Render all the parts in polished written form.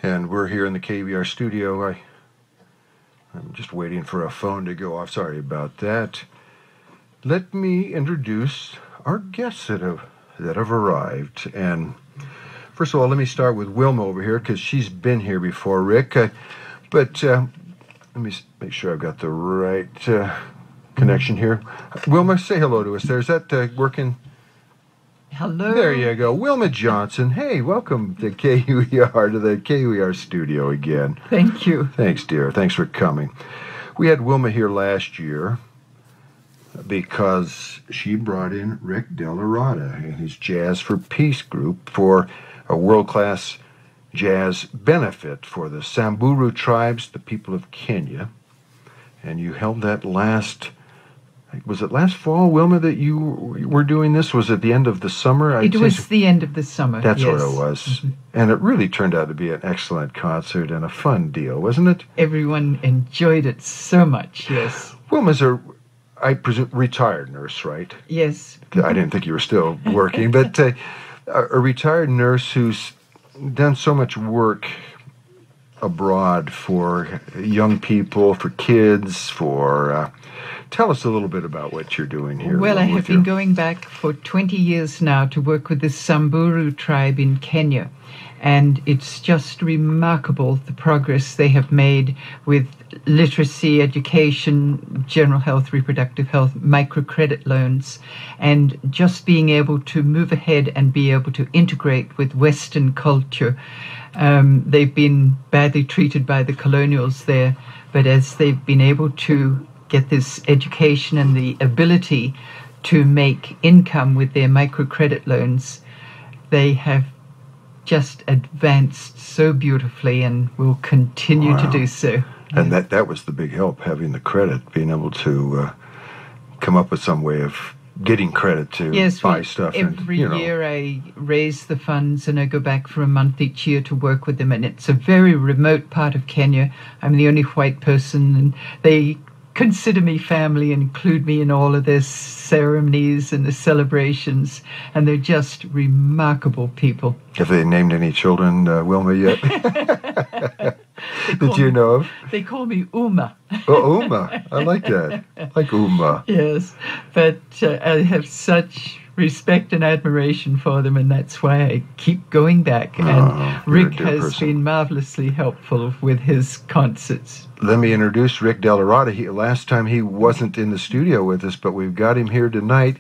And we're here in the KUER studio. I'm just waiting for a phone to go off. Sorry about that. Let me introduce our guests that have arrived. And first of all, let me start with Wilma over here because she's been here before, Rick. But let me make sure I've got the right connection here. Wilma, say hello to us there. Is that working? Hello. There you go. Wilma Johnson. Hey, welcome to KUER, to the KUER studio again. Thank you. Thanks, dear. Thanks for coming. We had Wilma here last year because she brought in Rick Delorada and his Jazz for Peace group for a world-class jazz benefit for the Samburu tribes, the people of Kenya. And you held that was it last fall, Wilma, that you were doing this? Was it the end of the summer? It was the end of the summer. That's yes. what it was. Mm-hmm. And it really turned out to be an excellent concert and a fun deal, wasn't it? Everyone enjoyed it so much, yes. Wilma's I presume, retired nurse, right? Yes. I didn't think you were still working, but a retired nurse who's done so much work abroad for young people, for kids, for... Tell us a little bit about what you're doing here. Well, I have been going back for 20 years now to work with the Samburu tribe in Kenya. And it's just remarkable the progress they have made with literacy, education, general health, reproductive health, microcredit loans, and just being able to move ahead and be able to integrate with Western culture. They've been badly treated by the colonials there, but as they've been able to get this education and the ability to make income with their microcredit loans, they have just advanced so beautifully and will continue to do so. And that was the big help, having the credit, being able to come up with some way of getting credit to buy stuff. Every year I raise the funds and I go back for a month each year to work with them. And it's a very remote part of Kenya. I'm the only white person, and they consider me family and include me in all of their ceremonies and the celebrations, and they're just remarkable people. Have they named any children Wilma yet? Did you know of? They call me Uma. Oh, Uma. I like that. I like Uma. Yes, but I have such respect and admiration for them, and that's why I keep going back. And Rick has been marvelously helpful with his concerts. Let me introduce Rick Delorada. Last time he wasn't in the studio with us, but we've got him here tonight.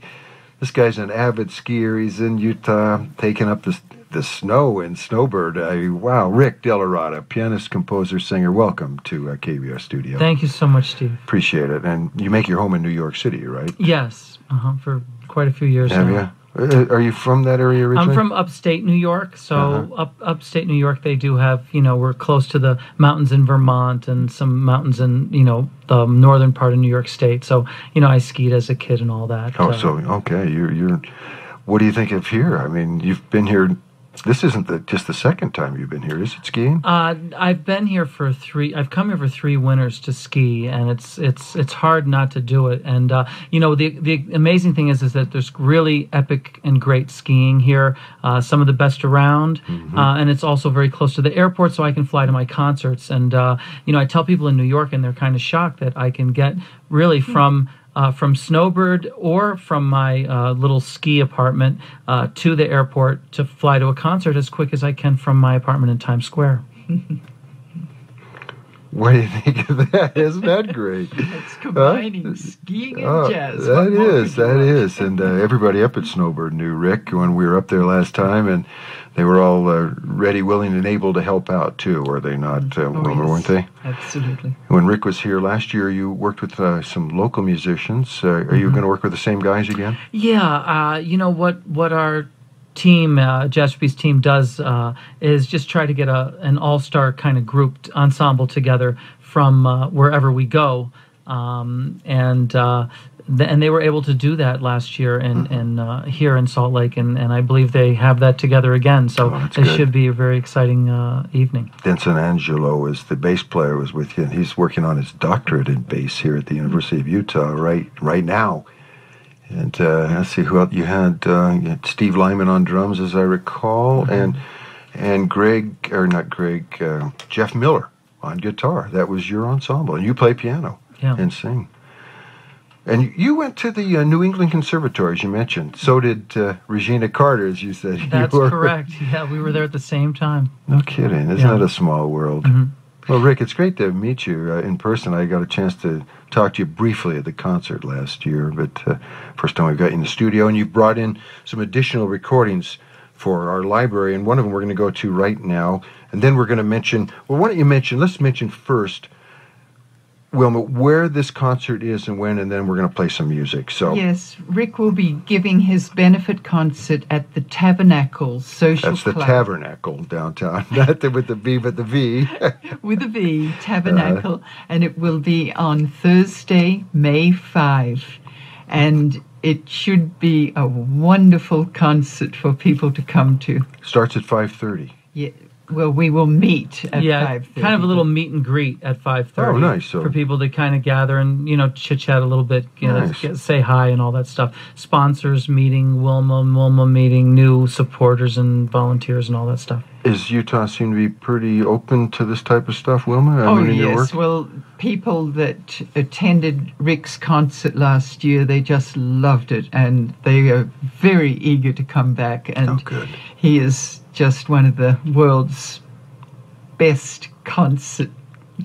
This guy's an avid skier. He's in Utah, taking up the snow in Snowbird. Wow, Rick Delorada, pianist, composer, singer. Welcome to KUER studio. Thank you so much, Steve. Appreciate it. And you make your home in New York City, right? Yes, for quite a few years now. Have you? Are you from that area originally? I'm from upstate New York, so upstate New York, they do have, we're close to the mountains in Vermont and some mountains in, the northern part of New York State. So, I skied as a kid and all that. Oh, so, okay. You're. What do you think of here? I mean, you've been here. This isn't just the second time you've been here, is it, skiing? I've been here I've come here for 3 winters to ski, and it's hard not to do it. And the amazing thing is that there's really epic and great skiing here, some of the best around, and it's also very close to the airport, so I can fly to my concerts. And I tell people in New York, and they're kind of shocked that I can get really from Snowbird or from my little ski apartment to the airport to fly to a concert as quick as I can from my apartment in Times Square. What do you think of that? Isn't that great? It's combining skiing and jazz. That is. And everybody up at Snowbird knew Rick when we were up there last time, and they were all ready, willing, and able to help out, too, were they not, Wilma, weren't they? Absolutely. When Rick was here last year, you worked with some local musicians. Are you going to work with the same guys again? Yeah. What our team, Jazz for Peace team, does is just try to get an all-star kind of grouped ensemble together from wherever we go. And they were able to do that last year here in Salt Lake, and I believe they have that together again. So it should be a very exciting evening. Denson Angelo is the bass player, was with you, and he's working on his doctorate in bass here at the University of Utah right now. And let's see who else you had. Steve Lyman on drums, as I recall, and and Jeff Miller on guitar. That was your ensemble, and you play piano and sing. And you went to the New England Conservatory, as you mentioned. So did Regina Carter, as you said. That's correct. Yeah, we were there at the same time. No kidding. Isn't that a small world? Mm-hmm. Well, Rick, it's great to meet you in person. I got a chance to talk to you briefly at the concert last year, but first time we got you in the studio, and you brought in some additional recordings for our library, and one of them we're going to go to right now, and then we're going to mention, well, why don't you let's mention first, Wilma, where this concert is and when, and then we're going to play some music. So yes, Rick will be giving his benefit concert at the Tabernacle Social That's Club. the Tabernacle downtown, not with the B, but the V. With a V, Tabernacle, and it will be on Thursday, May 5. And it should be a wonderful concert for people to come to. Starts at 5:30. Yeah. Well, we will meet at 5:30. Kind of a little meet and greet at 5:30. Oh, nice. For people to kind of gather and, chit-chat a little bit, Nice. say hi and all that stuff. Sponsors meeting, Wilma meeting, new supporters and volunteers and all that stuff. Is Utah seem to be pretty open to this type of stuff, Wilma? In your work? Yes. Well, people that attended Rick's concert last year, they just loved it, and they are very eager to come back. And good. He is just one of the world's best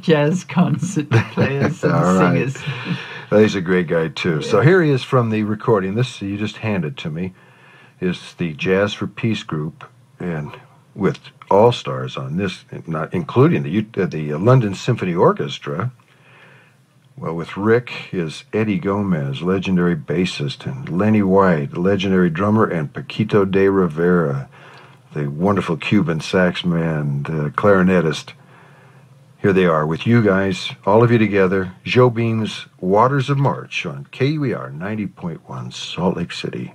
jazz concert players and All right. singers. Well, he's a great guy, too. So here he is from the recording. This, you just handed to me, is the Jazz for Peace group, and with all-stars on this, not including the London Symphony Orchestra. Well, with Rick is Eddie Gomez, legendary bassist, and Lenny White, legendary drummer, and Paquito de Rivera, the wonderful Cuban sax man, clarinetist. Here they are with you guys, all of you together, Joe Beam's Waters of March on KUER 90.1 Salt Lake City.